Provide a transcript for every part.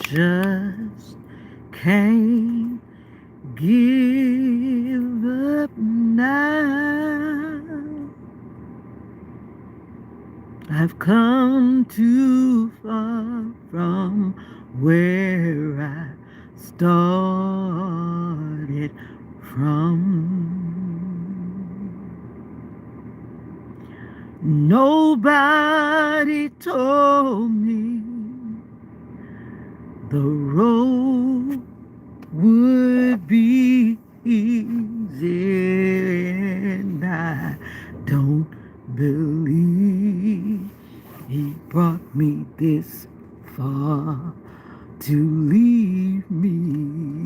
just can't give up now. I've come too far from where I started from. Nobody told me the road would be easy, and I don't believe he brought me this far to leave me.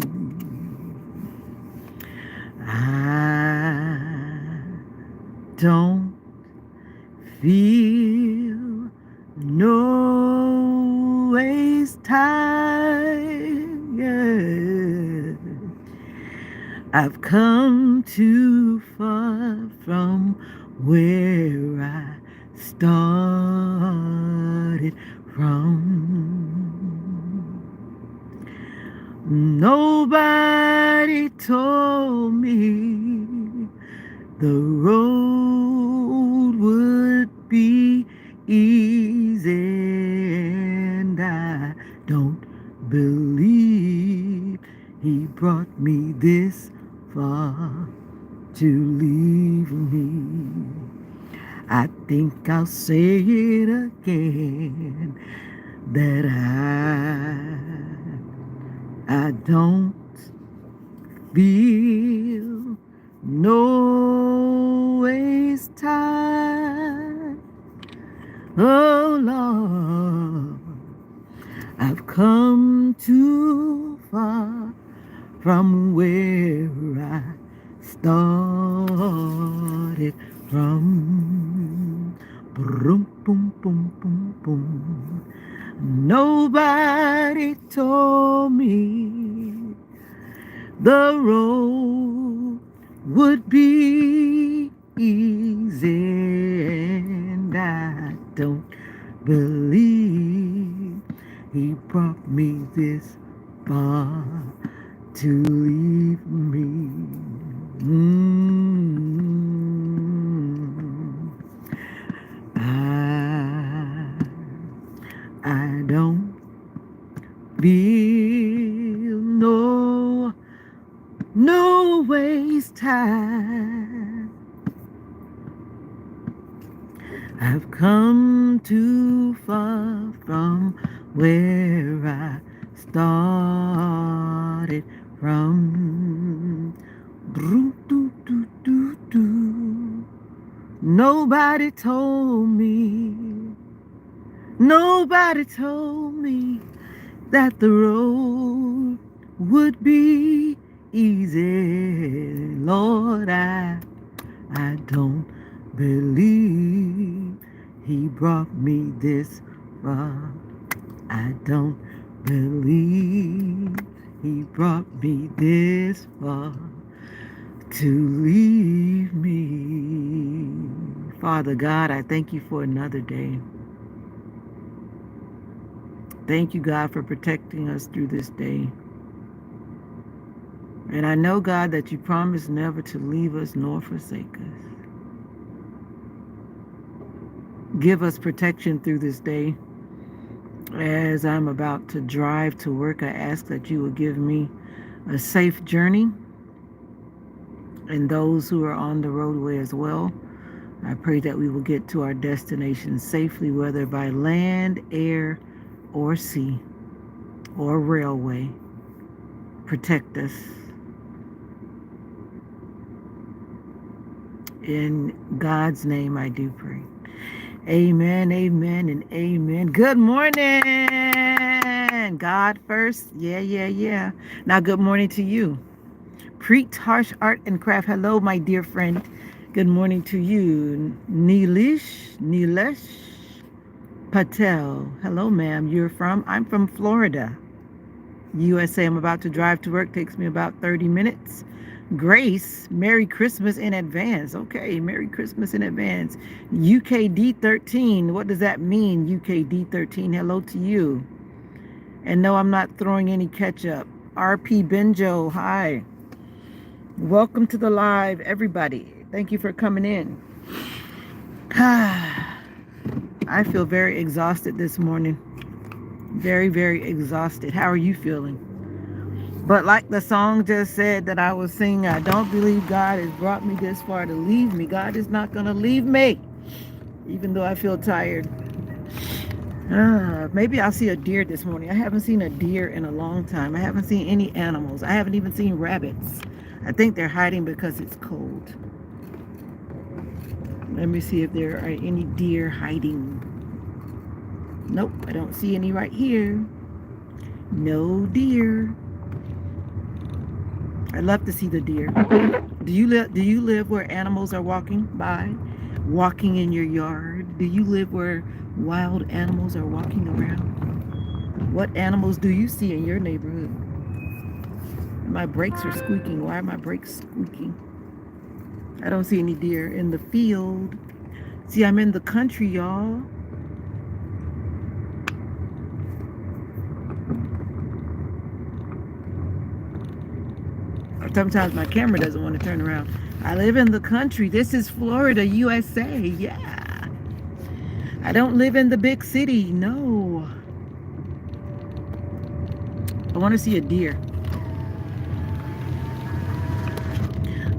I don't feel no waste time. Yeah. I've come too far from where I started from. Nobody told me the road would be easy, and I don't believe he brought me this far to leave me. I think I'll say it again, that I don't feel no waste time. Oh Lord, I've come too far from where I started from. Boom, boom, boom, boom, boom. Nobody told me the road would be easy, and I don't believe he brought me this far to leave me. I don't feel no waste time. I've come too far from where I started from. Nobody told me that the road would be easy. Lord, I don't believe he brought me this far. I don't believe he brought me this far to leave me. Father God, I thank you for another day. Thank you, God, for protecting us through this day. And I know, God, that you promised never to leave us nor forsake us. Give us protection through this day. As I'm about to drive to work, I ask that you will give me a safe journey, and those who are on the roadway as well. I pray that we will get to our destination safely, whether by land, air, or sea, or railway. Protect us. In God's name I do pray. Amen, amen, and amen. Good morning. God first. Yeah. Now, good morning to you. Preet Harsh Art and Craft. Hello, my dear friend. Good morning to you. Nilesh Patel. Hello, ma'am. I'm from Florida, USA. I'm about to drive to work. Takes me about 30 minutes. Grace, Merry Christmas in advance. Okay, Merry Christmas in advance. UKD13. What does that mean, UKD13? Hello to you. And no, I'm not throwing any ketchup. RP Benjo, hi. Welcome to the live, everybody. Thank you for coming in. I feel very exhausted this morning. Very, very exhausted. How are you feeling? But like the song just said that I was singing, I don't believe God has brought me this far to leave me. God is not going to leave me, even though I feel tired. Maybe I'll see a deer this morning. I haven't seen a deer in a long time. I haven't seen any animals. I haven't even seen rabbits. I think they're hiding because it's cold. Let me see if there are any deer hiding. Nope, I don't see any right here. No deer. I'd love to see the deer. Do you live where animals are walking by? Walking in your yard? Do you live where wild animals are walking around? What animals do you see in your neighborhood? My brakes are squeaking. Why are my brakes squeaking? I don't see any deer in the field. See, I'm in the country, y'all. Sometimes my camera doesn't want to turn around. I live in the country. This is Florida, USA. Yeah. I don't live in the big city. No. I want to see a deer.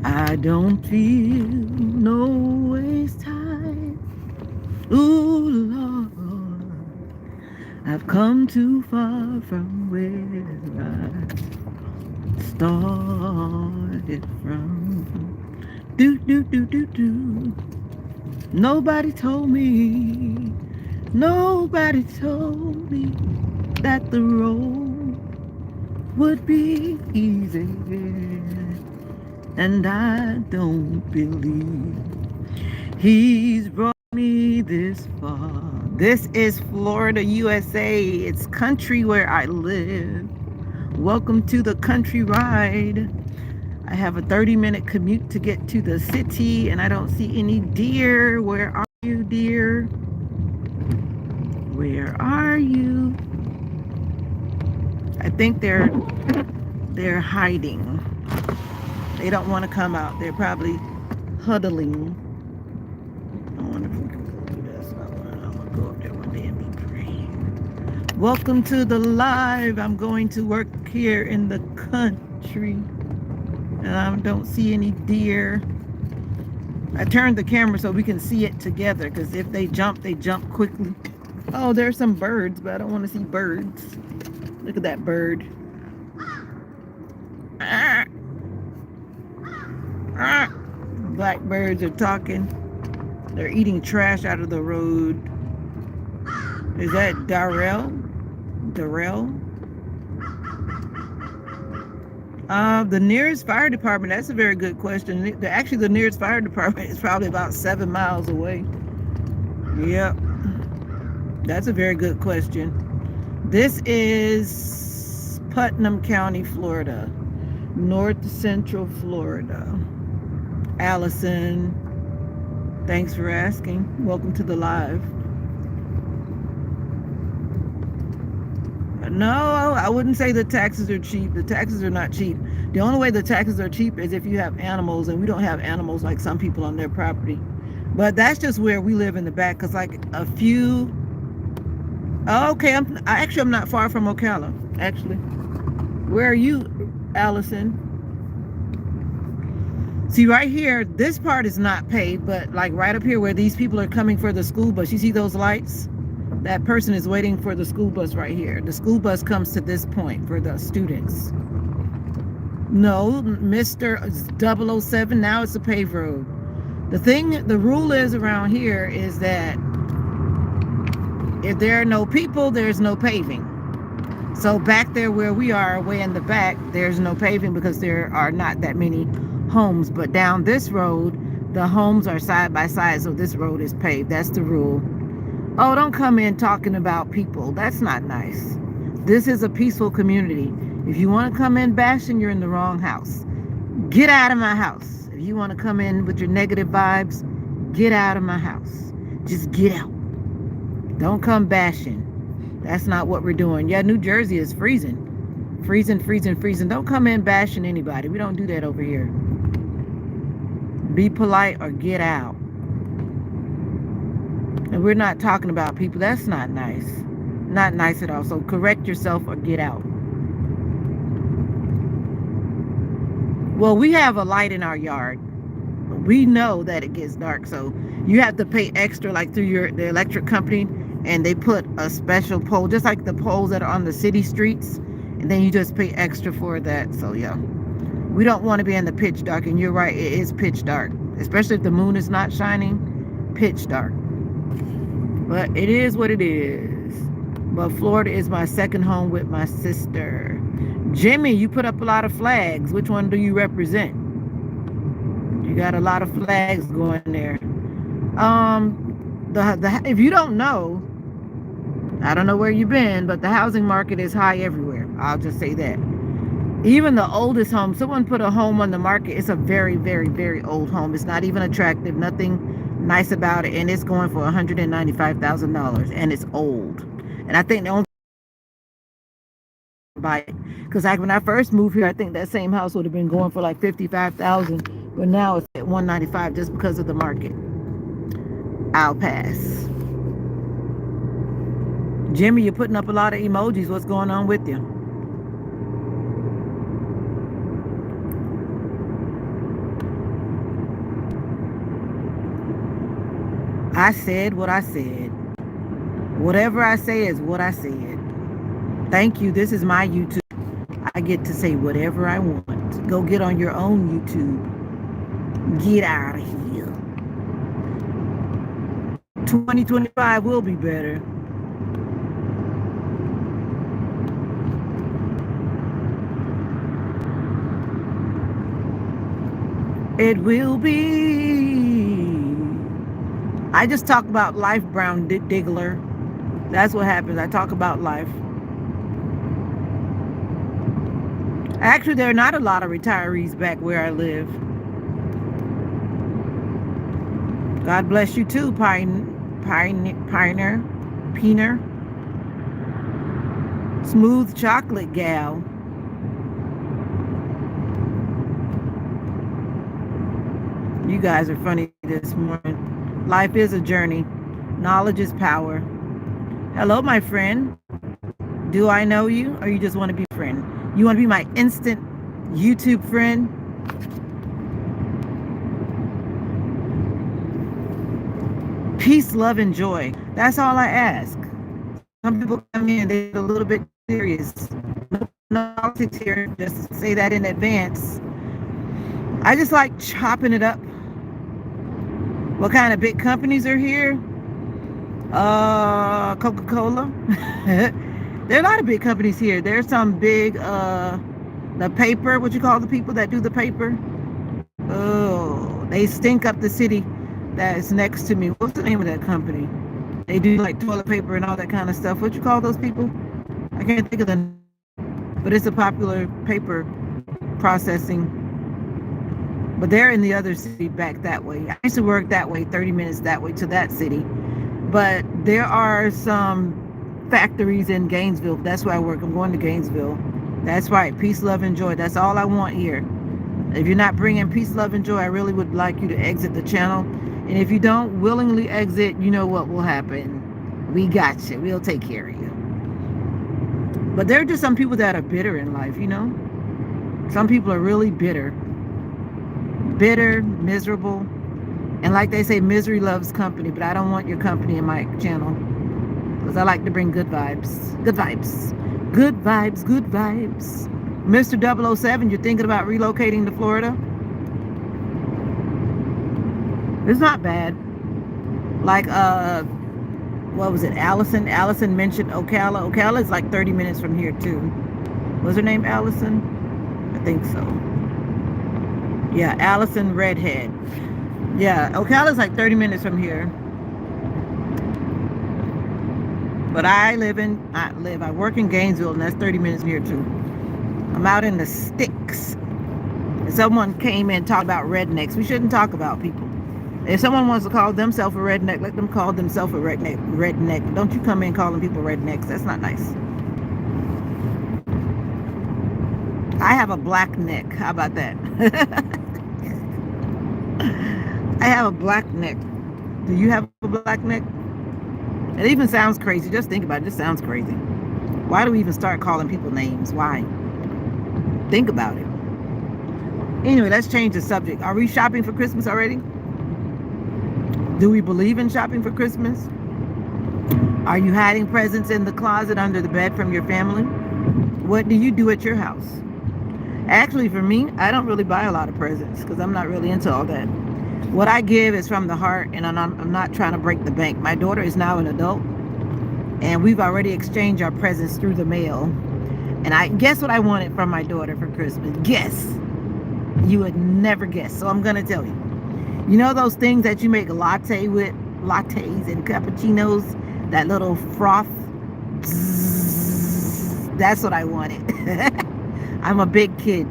I don't feel no waste time. Ooh, Lord. I've come too far from where I started from. Do, do, do, do, do. Nobody told me that the road would be easy. And I don't believe he's brought me this far. This is Florida, USA. It's country where I live. Welcome to the country ride. I have a 30-minute commute to get to the city, and I don't see any deer. Where are you, deer? Where are you? I think they're hiding. They don't want to come out. They're probably huddling. I wonder if we can go do this. I'm going to go up there one day and be praying. Welcome to the live. I'm going to work here in the country. And I don't see any deer. I turned the camera so we can see it together, because if they jump quickly. Oh, there's some birds, but I don't want to see birds. Look at that bird. Blackbirds are talking. They're eating trash out of the road. Is that Darrell? The nearest fire department, that's a very good question. Actually, the nearest fire department is probably about 7 miles away. Yep. That's a very good question. This is Putnam County, Florida. North Central Florida. Allison, thanks for asking. Welcome to the live. No, I wouldn't say the taxes are cheap. The taxes are not cheap. The only way the taxes are cheap is if you have animals, and we don't have animals like some people on their property. But that's just where we live in the back, because like a few... Oh, okay, I'm not far from Ocala, actually. Where are you, Allison? See, right here, this part is not paved, but like right up here where these people are coming for the school bus, you see those lights? That person is waiting for the school bus right here. The school bus comes to this point for the students. No, Mr. 007, now it's a paved road. The rule is around here is that if there are no people, there's no paving. So back there where we are, way in the back, there's no paving because there are not that many homes. But down this road, the homes are side by side, so this road is paved. That's the rule. Oh, don't come in talking about people. That's not nice. This is a peaceful community. If you want to come in bashing, you're in the wrong house. Get out of my house. If you want to come in with your negative vibes, get out of my house. Just get out. Don't come bashing. That's not what we're doing. Yeah, New Jersey is freezing. Freezing, freezing, freezing. Don't come in bashing anybody. We don't do that over here. Be polite or get out. And we're not talking about people. That's not nice. Not nice at all. So correct yourself or get out. Well, we have a light in our yard. We know that it gets dark, so you have to pay extra, like through the electric company, and they put a special pole, just like the poles that are on the city streets, and then you just pay extra for that. So yeah, we don't want to be in the pitch dark, and you're right, it is pitch dark, especially if the moon is not shining. Pitch dark, but it is what it is. But Florida is my second home with my sister. Jimmy, you put up a lot of flags. Which one do you represent? You got a lot of flags going there. If you don't know, I don't know where you've been, but the housing market is high everywhere. I'll just say that. Even the oldest home, someone put a home on the market. It's a very, very, very old home. It's not even attractive, nothing nice about it, and it's going for $195,000, and it's old. And I think the only buy it, because like when I first moved here, I think that same house would have been going for like $55,000, but now it's at $195 just because of the market. I'll pass. Jimmy, you're putting up a lot of emojis. What's going on with you? I said what I said. Whatever I say is what I said. Thank you. This is my YouTube. I get to say whatever I want. Go get on your own YouTube. Get out of here. 2025 will be better. It will be. I just talk about life, Brown Diggler. That's what happens. I talk about life. Actually, there are not a lot of retirees back where I live. God bless you too, Pioneer. Smooth chocolate gal. You guys are funny this morning. Life is a journey. Knowledge is power. Hello, my friend. Do I know you, or you just want to be a friend? You want to be my instant YouTube friend? Peace, love, and joy. That's all I ask. Some people come in, they're a little bit serious. No politics here, just say that in advance. I just like chopping it up. What kind of big companies are here? Coca-Cola. There are a lot of big companies here. There's some big, the paper, what you call the people that do the paper? Oh, they stink up the city that is next to me. What's the name of that company? They do like toilet paper and all that kind of stuff. What you call those people? I can't think of the name, but it's a popular paper processing. But they're in the other city back that way. I used to work that way, 30 minutes that way to that city. But there are some factories in Gainesville. That's where I work. I'm going to Gainesville. That's right. Peace, love, and joy. That's all I want here. If you're not bringing peace, love, and joy, I really would like you to exit the channel. And if you don't willingly exit, you know what will happen. We got you. We'll take care of you. But there are just some people that are bitter in life, you know? Some people are really bitter. Bitter, miserable. And like they say, misery loves company. But I don't want your company in my channel. Because I like to bring good vibes. Good vibes. Good vibes. Good vibes. Mr. 007, you're thinking about relocating to Florida? It's not bad. Like, what was it? Allison? Allison mentioned Ocala. Ocala is like 30 minutes from here, too. Was her name Allison? I think so. Yeah, Allison Redhead. Yeah, Ocala is like 30 minutes from here. But I work in Gainesville, and that's 30 minutes from here, too. I'm out in the sticks. And someone came in and talked about rednecks. We shouldn't talk about people. If someone wants to call themselves a redneck, let them call themselves a redneck. Don't you come in calling people rednecks. That's not nice. I have a black neck. How about that? I have a black neck. Do you have a black neck? It even sounds crazy. Just think about it. It just sounds crazy. Why do we even start calling people names? Why? Think about it. Anyway, let's change the subject. Are we shopping for Christmas already? Do we believe in shopping for Christmas? Are you hiding presents in the closet under the bed from your family? What do you do at your house? Actually, for me, I don't really buy a lot of presents because I'm not really into all that. What I give is from the heart, and I'm not trying to break the bank. My daughter is now an adult, and we've already exchanged our presents through the mail. And I guess what I wanted from my daughter for Christmas. Guess. You would never guess. So I'm going to tell you. You know those things that you make latte with? Lattes and cappuccinos? That little froth? Bzzz, that's what I wanted. I'm a big kid.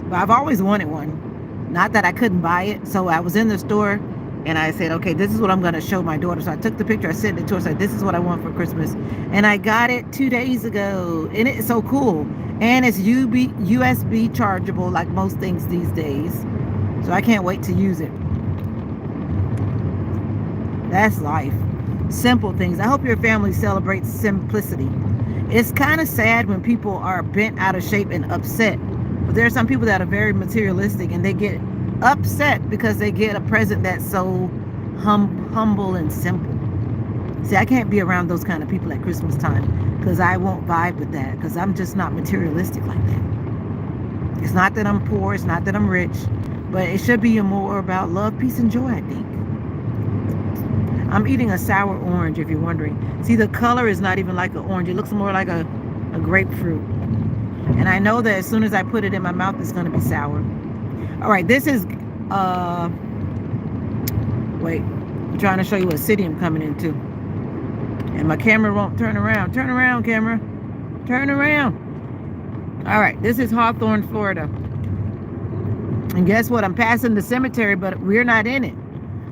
But I've always wanted one. Not that I couldn't buy it. So I was in the store and I said, okay, this is what I'm going to show my daughter. So I took the picture, I sent it to her, said, this is what I want for Christmas. And I got it 2 days ago. And it's so cool. And it's USB chargeable like most things these days. So I can't wait to use it. That's life. Simple things. I hope your family celebrates simplicity. It's kind of sad when people are bent out of shape and upset. But there are some people that are very materialistic and they get upset because they get a present that's so humble and simple. See, I can't be around those kind of people at Christmas time because I won't vibe with that because I'm just not materialistic like that. It's not that I'm poor, it's not that I'm rich, but it should be more about love, peace, and joy, I think. I'm eating a sour orange, if you're wondering. See, the color is not even like an orange. It looks more like a grapefruit. And I know that as soon as I put it in my mouth, it's going to be sour. All right, this is, wait, I'm trying to show you what city I'm coming into. And my camera won't turn around. Turn around, camera. Turn around. All right, this is Hawthorne, Florida. And guess what? I'm passing the cemetery, but we're not in it.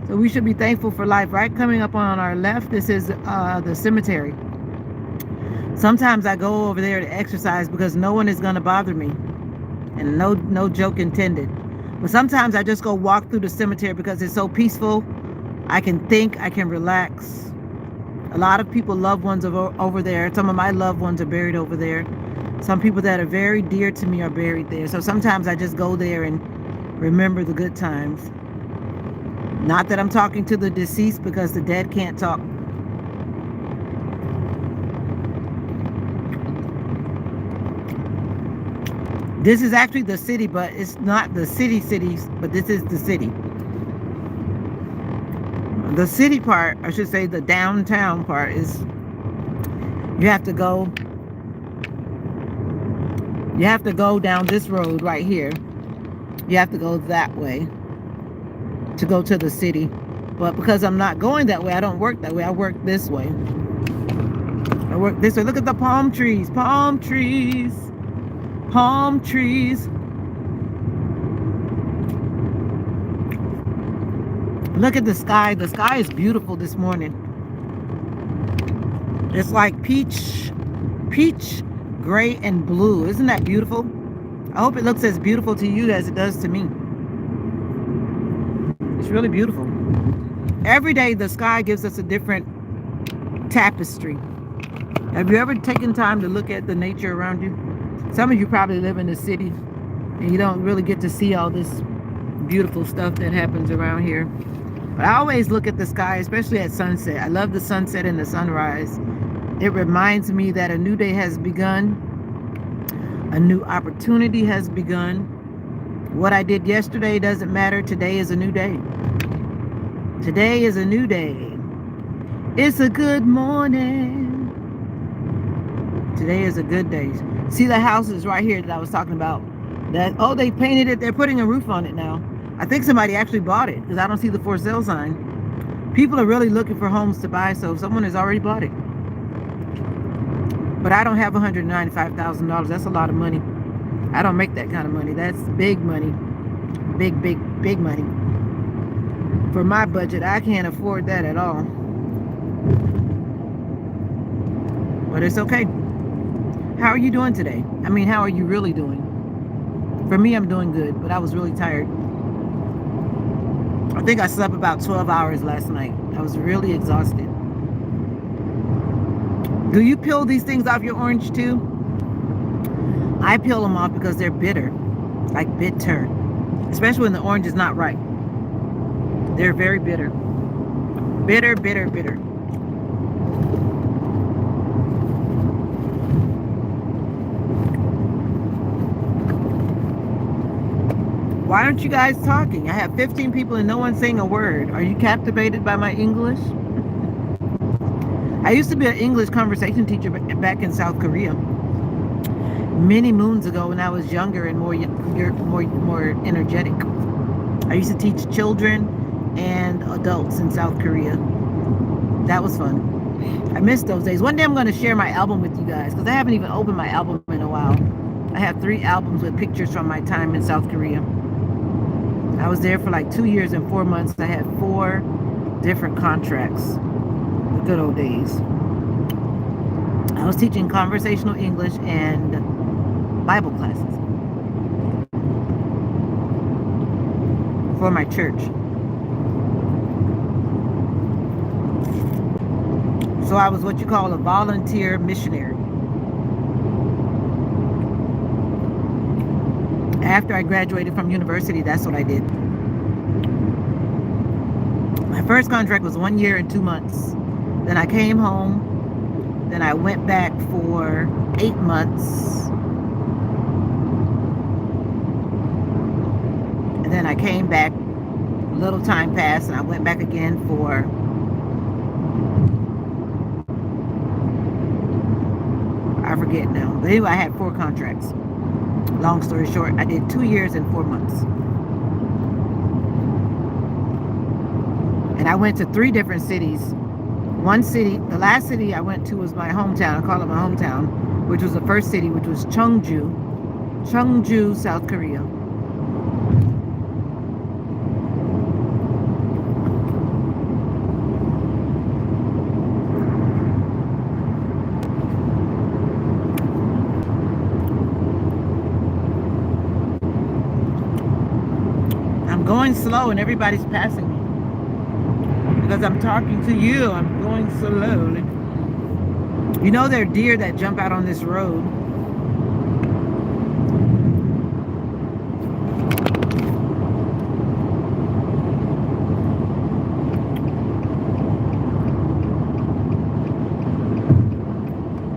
So we should be thankful for life, right? Coming up on our left, this is the cemetery. Sometimes I go over there to exercise because no one is going to bother me. And no joke intended. But sometimes I just go walk through the cemetery because it's so peaceful. I can think, I can relax. A lot of people, loved ones over there. Some of my loved ones are buried over there. Some people that are very dear to me are buried there. So sometimes I just go there and remember the good times. Not that I'm talking to the deceased because the dead can't talk. This is actually the city, but it's not the cities, but this is the city. The city part, I should say the downtown part, is you have to go down this road right here. You have to go that way to go to the city. But because I'm not going that way, I don't work that way. I work this way. I work this way. Look at the palm trees. Palm trees. Palm trees. Look at the sky. The sky is beautiful this morning. It's like peach, gray, and blue. Isn't that beautiful? I hope it looks as beautiful to you as it does to me. It's really beautiful. Every day the sky gives us a different tapestry. Have you ever taken time to look at the nature around you? Some of you probably live in the city and you don't really get to see all this beautiful stuff that happens around here. But I always look at the sky, especially at sunset. I love the sunset and the sunrise. It reminds me that a new day has begun. A new opportunity has begun. What I did yesterday doesn't matter. Today is a new day. Today is a new day. It's a good morning. Today is a good day. See the houses right here that I was talking about? Oh, they painted it. They're putting a roof on it now. I think somebody actually bought it because I don't see the for sale sign. People are really looking for homes to buy, so someone has already bought it. But I don't have $195,000. That's a lot of money. I don't make that kind of money. That's big money. Big money. For my budget, I can't afford that at all. But it's okay. How are you doing today? I mean, how are you really doing? For me, I'm doing good, but I was really tired. I think I slept about 12 hours last night. I was really exhausted. Do you peel these things off your orange too? I peel them off because they're bitter, like bitter, especially when the orange is not ripe. They're very bitter. Bitter, bitter, bitter. Why aren't you guys talking? I have 15 people and no one's saying a word. Are you captivated by my English? I used to be an English conversation teacher back in South Korea many moons ago when I was younger and more energetic. I used to teach children and adults in South Korea. That was fun. I miss those days. One day I'm going to share my album with you guys because I haven't even opened my album in a while. I have 3 albums with pictures from my time in South Korea. I was there for like 2 years and 4 months. I had 4 different contracts. The good old days. I was teaching conversational English and Bible classes for my church. So I was what you call a volunteer missionary. After I graduated from university, that's what I did. My first contract was 1 year and 2 months. Then I came home. Then I went back for 8 months. And then I came back. A little time passed and I went back again for I forget now. But anyway, I had 4 contracts. Long story short, I did 2 years and 4 months. And I went to 3 different cities. One city, the last city I went to was my hometown. I call it my hometown, which was the first city, which was Cheongju, South Korea. Going slow and everybody's passing me because I'm talking to you. I'm going slowly. You know there are deer that jump out on this road.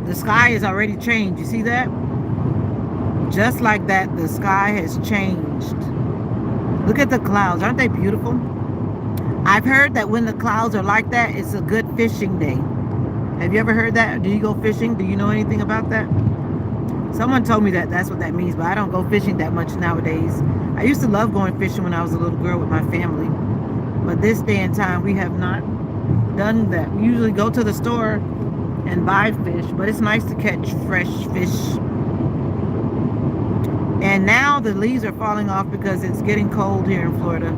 The sky has already changed. You see that? Just like that, the sky has changed. Look at the clouds. Aren't they beautiful? I've heard that when the clouds are like that, it's a good fishing day. Have you ever heard that? Do you go fishing? Do you know anything about that? Someone told me that that's what that means, but I don't go fishing that much nowadays. I used to love going fishing when I was a little girl with my family. But this day and time, we have not done that. We usually go to the store and buy fish, but it's nice to catch fresh fish. And now the leaves are falling off because it's getting cold here in Florida.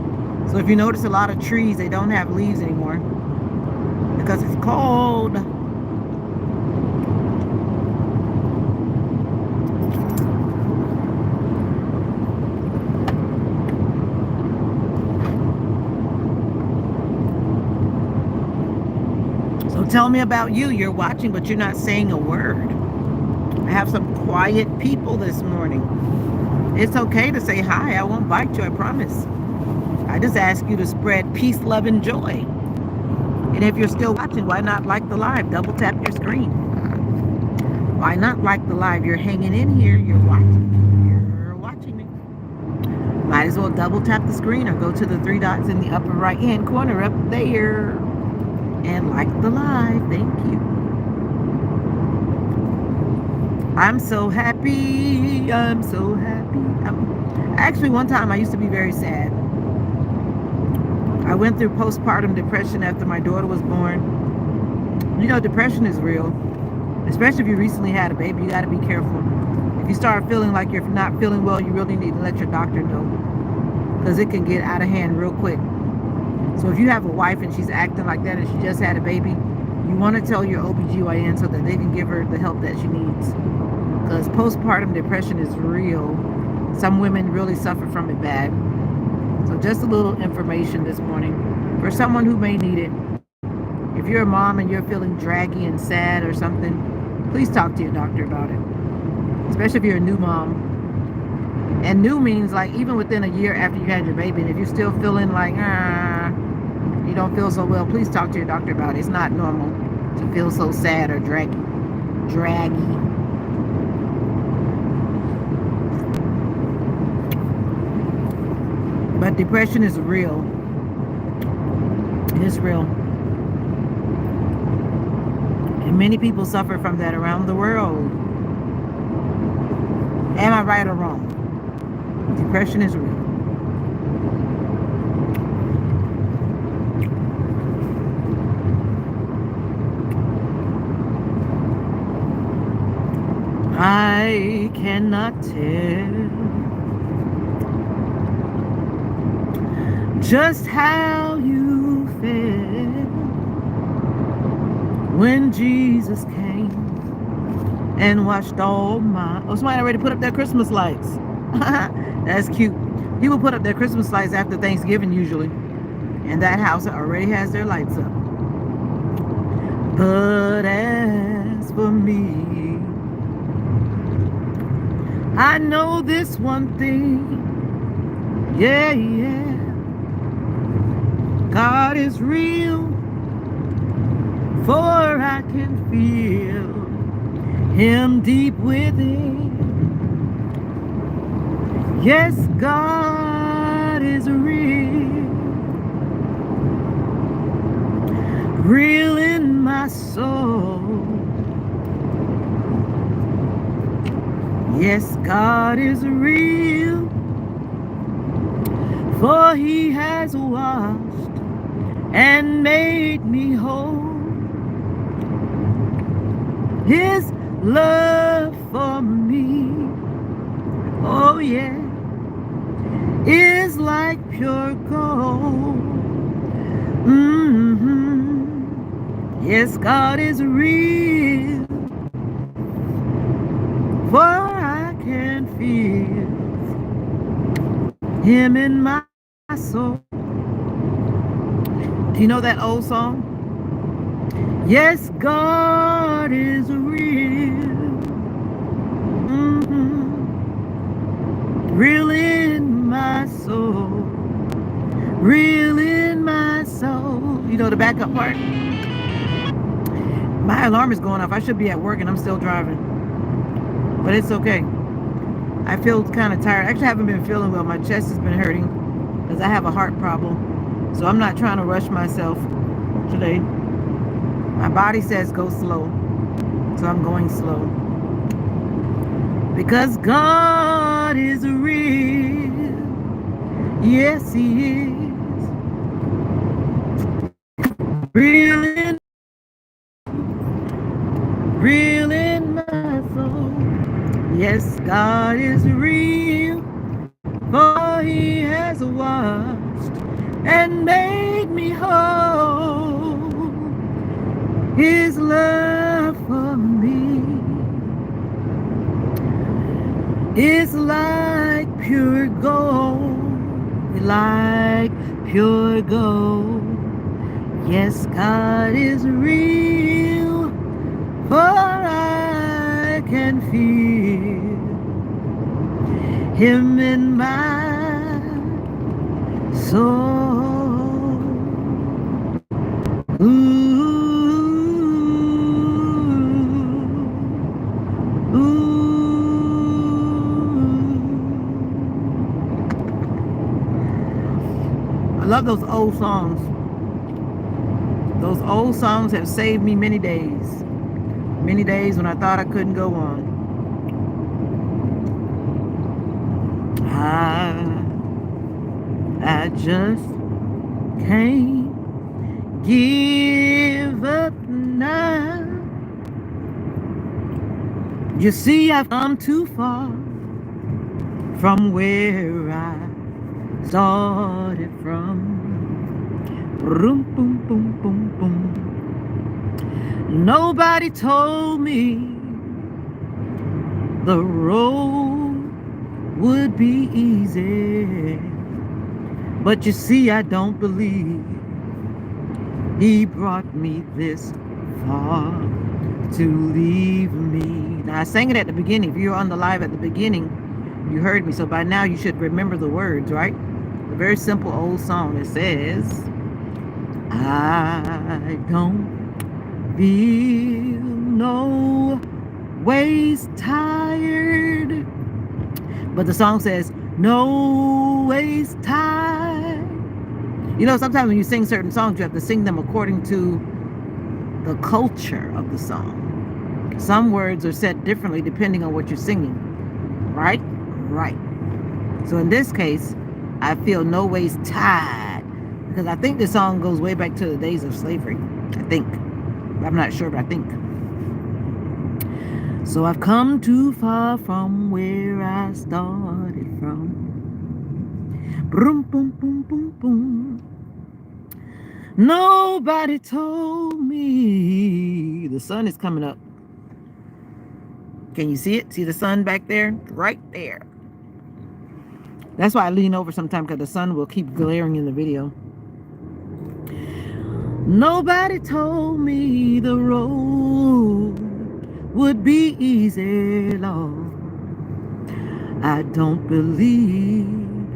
So if you notice a lot of trees, they don't have leaves anymore because it's cold. So tell me about you. You're watching, but you're not saying a word. I have some quiet people this morning. It's okay to say hi. I won't bite you, I promise. I just ask you to spread peace, love, and joy. And if you're still watching, why not like the live? Double tap your screen. Why not like the live? You're hanging in here. You're watching me. Might as well double tap the screen or go to the 3 dots in the upper right hand corner up there and like the live. Thank you. I'm so happy. I'm so happy. Actually, one time I used to be very sad. I went through postpartum depression after my daughter was born. You know, depression is real. Especially if you recently had a baby, you got to be careful. If you start feeling like you're not feeling well, you really need to let your doctor know. Because it can get out of hand real quick. So if you have a wife and she's acting like that and she just had a baby, you want to tell your OBGYN so that they can give her the help that she needs. Because postpartum depression is real. Some women really suffer from it bad. So just a little information this morning for someone who may need it. If you're a mom and you're feeling draggy and sad or something, please talk to your doctor about it. Especially if you're a new mom. And new means like even within a year after you had your baby, and if you're still feeling like, you don't feel so well, please talk to your doctor about it. It's not normal to feel so sad or draggy. But depression is real. It's real. And many people suffer from that around the world. Am I right or wrong? Depression is real. I cannot tell just how you felt when Jesus came and watched all my... Oh, somebody already put up their Christmas lights. That's cute. People put up their Christmas lights after Thanksgiving usually. And that house already has their lights up. But as for me, I know this one thing. Yeah, yeah. God is real, for I can feel Him deep within. Yes, God is real, real in my soul. Yes, God is real, for He has washed and made me whole. His love for me, oh yeah, is like pure gold. Yes, God is real, for I can feel Him in my soul. Do you know that old song? Yes, God is real, real in my soul, real in my soul. You know the backup part? My alarm is going off. I should be at work and I'm still driving, but it's okay. I feel kind of tired. Actually, I haven't been feeling well. My chest has been hurting because I have a heart problem. So I'm not trying to rush myself today. My body says go slow. So I'm going slow. Because God is real. Yes, He is. Real in my soul. Yes, God is real. For He has washed and made me whole. His love for me is like pure gold, like pure gold. Yes, God is real, for I can feel Him in my soul. I love those old songs. Those old songs have saved me many days. Many days when I thought I couldn't go on. I just can't give up now. You see, I've come too far from where I started from. Boom, boom, boom, boom, boom. Nobody told me the road would be easy, but you see, I don't believe he brought me this far to leave me. Now, I sang it at the beginning. If you were on the live at the beginning, you heard me. So by now, you should remember the words, right? A very simple old song. It says, I don't feel no ways tired. But the song says, no ways tired. You know, sometimes when you sing certain songs, you have to sing them according to the culture of the song. Some words are said differently depending on what you're singing. Right? Right. So in this case, I feel no ways tired. Because I think this song goes way back to the days of slavery. I think. I'm not sure, but I think. So I've come too far from where I started from. Boom, boom, boom, boom, boom. Nobody told me. The sun is coming up. Can you see it? See the sun back there? Right there. That's why I lean over sometimes, because the sun will keep glaring in the video. Nobody told me the road would be easy, Lord. I don't believe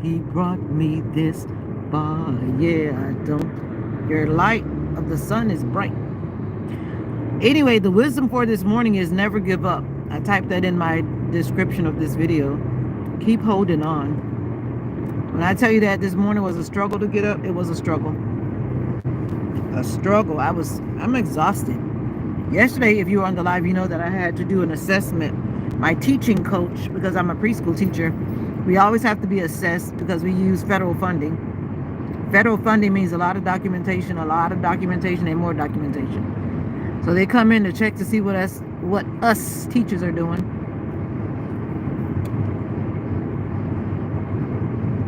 he brought me this far. Yeah, I don't. Your light of the sun is bright. Anyway, the wisdom for this morning is never give up. I typed that in my description of this video. Keep holding on. When I tell you that this morning was a struggle to get up, it was a struggle. A struggle. I'm exhausted. Yesterday, if you were on the live, you know that I had to do an assessment. My teaching coach, because I'm a preschool teacher, we always have to be assessed because we use federal funding. Federal funding means a lot of documentation, and more documentation. So they come in to check to see what us teachers are doing.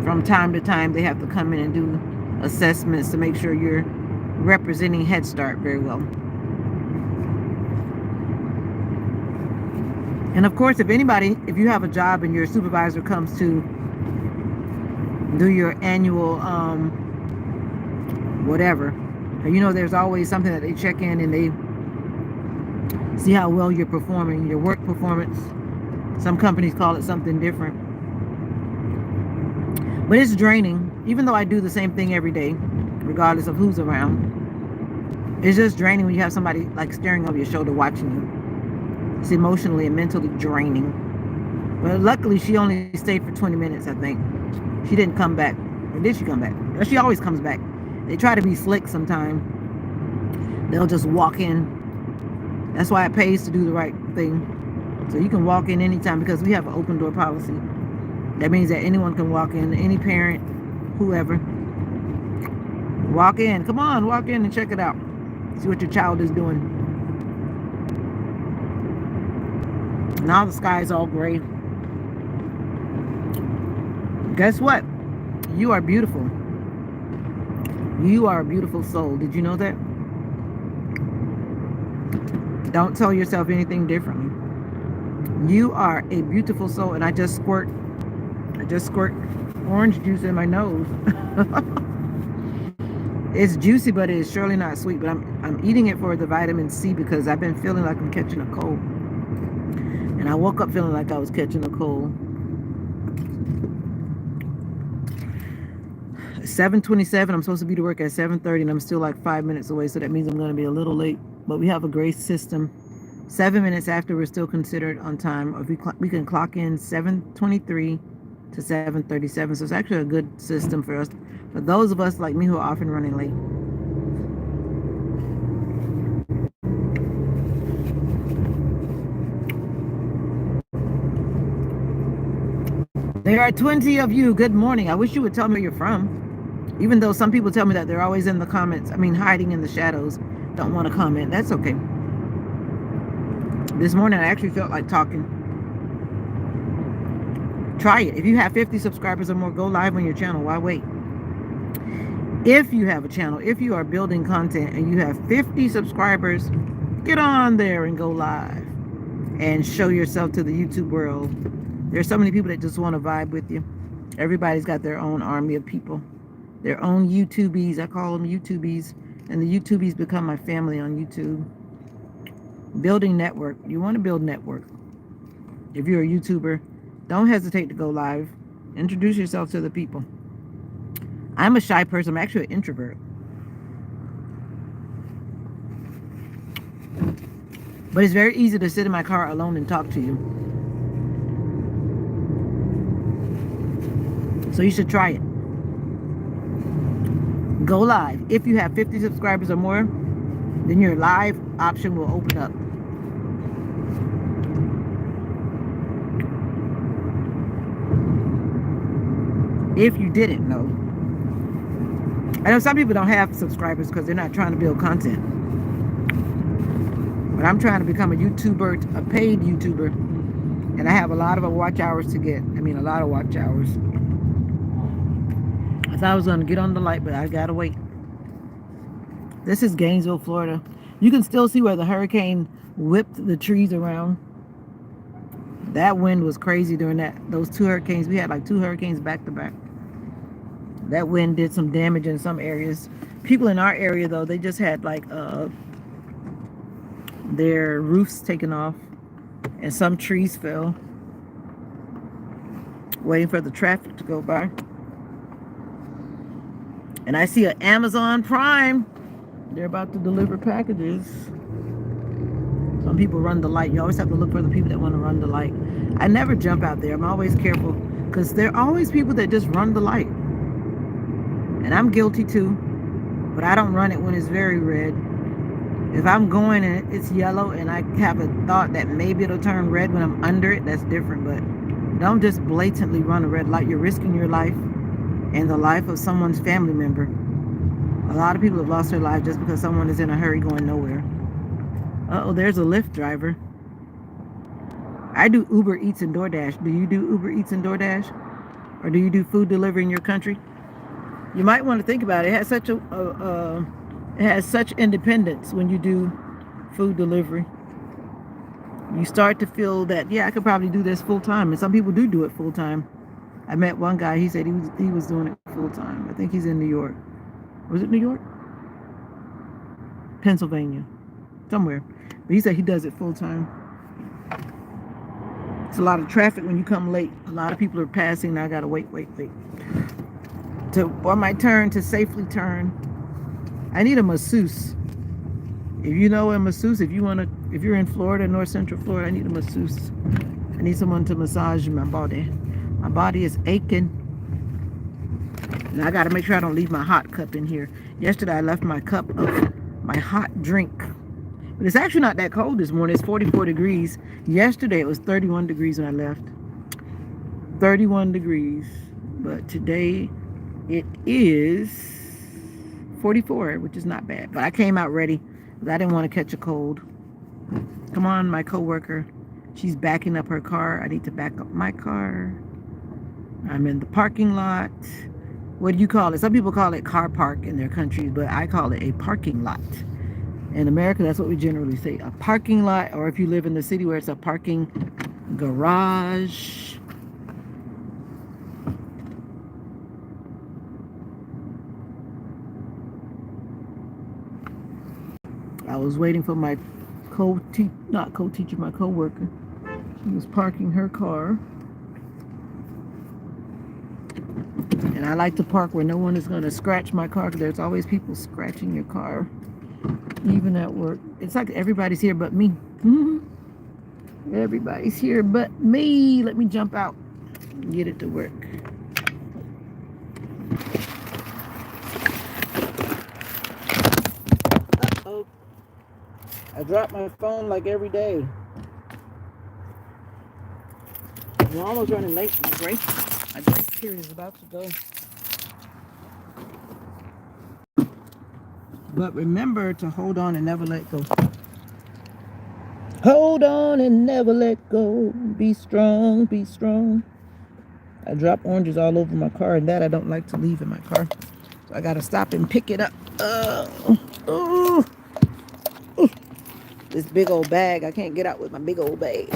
From time to time, they have to come in and do assessments to make sure you're representing Head Start very well. And of course, if you have a job and your supervisor comes to do your annual whatever, you know there's always something that they check in and they see how well you're performing, your work performance. Some companies call it something different. But it's draining, even though I do the same thing every day, regardless of who's around. It's just draining when you have somebody like staring over your shoulder watching you. It's emotionally and mentally draining. But luckily, she only stayed for 20 minutes, I think. She didn't come back. Or did she come back? She always comes back. They try to be slick sometimes. They'll just walk in. That's why it pays to do the right thing. So you can walk in anytime because we have an open door policy. That means that anyone can walk in, any parent, whoever. Walk in. Come on, walk in and check it out. See what your child is doing. Now the sky is all gray. Guess what? You are beautiful. You are a beautiful soul. Did you know that? Don't tell yourself anything differently. You are a beautiful soul, and I just squirt orange juice in my nose. It's juicy, but it's surely not sweet. But I'm eating it for the vitamin C because I've been feeling like I'm catching a cold. And I woke up feeling like I was catching a cold. 7:27. I'm supposed to be to work at 7:30, and I'm still like 5 minutes away. So that means I'm going to be a little late. But we have a grace system. 7 minutes after, we're still considered on time. Or we can clock in 7:23 to 7:37. So it's actually a good system for us. For those of us like me who are often running late. There are 20 of you. Good morning. I wish you would tell me where you're from. Even though some people tell me that they're always in the comments. Hiding in the shadows. Don't want to comment. That's okay. This morning I actually felt like talking. Try it. If you have 50 subscribers or more, go live on your channel. Why wait? If you have a channel, if you are building content and you have 50 subscribers, get on there and go live and show yourself to the YouTube world. There's so many people that just want to vibe with you. Everybody's got their own army of people, their own YouTubies. I call them YouTubies, and the YouTubies become my family on YouTube. Building network. You want to build network. If you're a YouTuber, don't hesitate to go live. Introduce yourself to the people. I'm a shy person. I'm actually an introvert. But it's very easy to sit in my car alone and talk to you. So you should try it. Go live. If you have 50 subscribers or more, then your live option will open up. If you didn't know. I know some people don't have subscribers because they're not trying to build content. But I'm trying to become a YouTuber, a paid YouTuber. And I have a lot of watch hours to get. I mean, a lot of watch hours. I thought I was going to get on the light, but I got to wait. This is Gainesville, Florida. You can still see where the hurricane whipped the trees around. That wind was crazy during those two hurricanes. We had like 2 hurricanes back to back. That wind did some damage in some areas. People in our area, though, they just had like their roofs taken off and some trees fell. Waiting for the traffic to go by. And I see an Amazon Prime. They're about to deliver packages. Some people run the light. You always have to look for the people that want to run the light. I never jump out there. I'm always careful because there are always people that just run the light. And I'm guilty too. But I don't run it when it's very red. If I'm going and it's yellow and I have a thought that maybe it'll turn red when I'm under it, that's different. But don't just blatantly run a red light. You're risking your life and the life of someone's family member. A lot of people have lost their lives just because someone is in a hurry going nowhere. Uh-oh, there's a Lyft driver. I do Uber Eats and DoorDash. Do you do Uber Eats and DoorDash? Or do you do food delivery in your country? You might want to think about it. It has such independence when you do food delivery. You start to feel that, yeah, I could probably do this full time. And some people do it full time. I met one guy, he said he was doing it full time. I think he's in New York. Was it New York? Pennsylvania. Somewhere. But he said he does it full time. It's a lot of traffic when you come late. A lot of people are passing. Now I gotta wait. On my turn to safely turn. I need a masseuse. If you know a masseuse, if you're in Florida, North Central Florida, I need a masseuse. I need someone to massage my body. My body is aching. And I gotta make sure I don't leave my hot cup in here. Yesterday I left my cup of my hot drink. But it's actually not that cold this morning. It's 44 degrees. Yesterday it was 31 degrees when I left. 31 degrees. But today it is 44, which is not bad. But I came out ready because I didn't want to catch a cold. Come on, my coworker. She's backing up her car. I need to back up my car. I'm in the parking lot. What do you call it? Some people call it car park in their countries, but I call it a parking lot. In America, that's what we generally say, a parking lot, or if you live in the city where it's a parking garage. I was waiting for my my co-worker. She was parking her car. And I like to park where no one is going to scratch my car, because there's always people scratching your car, even at work. It's like everybody's here but me. Everybody's here but me. Let me jump out and get it to work. Uh-oh. I drop my phone like every day. I'm almost running late. My grace period is about to go. But remember to hold on and never let go. Hold on and never let go. Be strong, be strong. I drop oranges all over my car, and that I don't like to leave in my car. So I gotta stop and pick it up. Oh, this big old bag. I can't get out with my big old bag.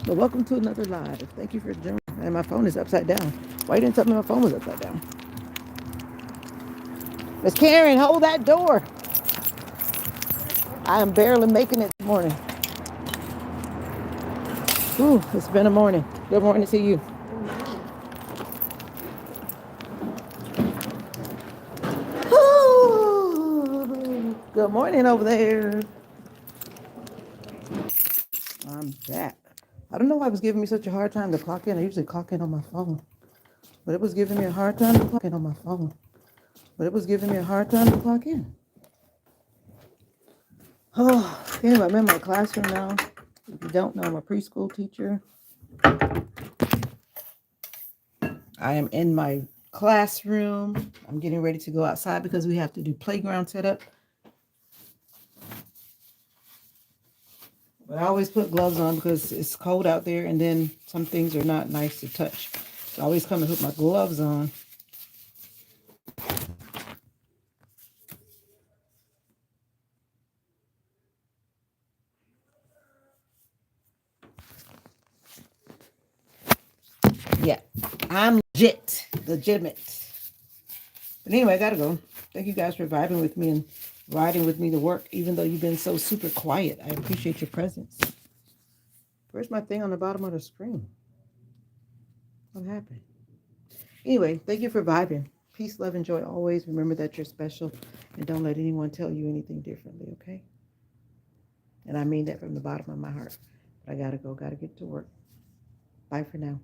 But welcome to another live. Thank you for joining. And my phone is upside down. Why you didn't tell me my phone was upside down? Miss Karen, hold that door. I am barely making it this morning. Ooh, it's been a morning. Good morning to you. Ooh, good morning over there. I'm back. I don't know why it was giving me such a hard time to clock in. I usually clock in on my phone. But it was giving me a hard time to clock in on my phone. But it was giving me a hard time to clock in. Oh, anyway, I'm in my classroom now. If you don't know, I'm a preschool teacher. I am in my classroom. I'm getting ready to go outside because we have to do playground setup. But I always put gloves on because it's cold out there, and then some things are not nice to touch. So I always come and put my gloves on. Yeah, I'm legitimate. But anyway, I gotta go. Thank you guys for vibing with me and riding with me to work, even though you've been so super quiet. I appreciate your presence. Where's my thing on the bottom of the screen? What happened? Anyway, thank you for vibing. Peace, love, and joy always. Remember that you're special, and don't let anyone tell you anything differently, okay? And I mean that from the bottom of my heart. But I gotta go, gotta get to work. Bye for now.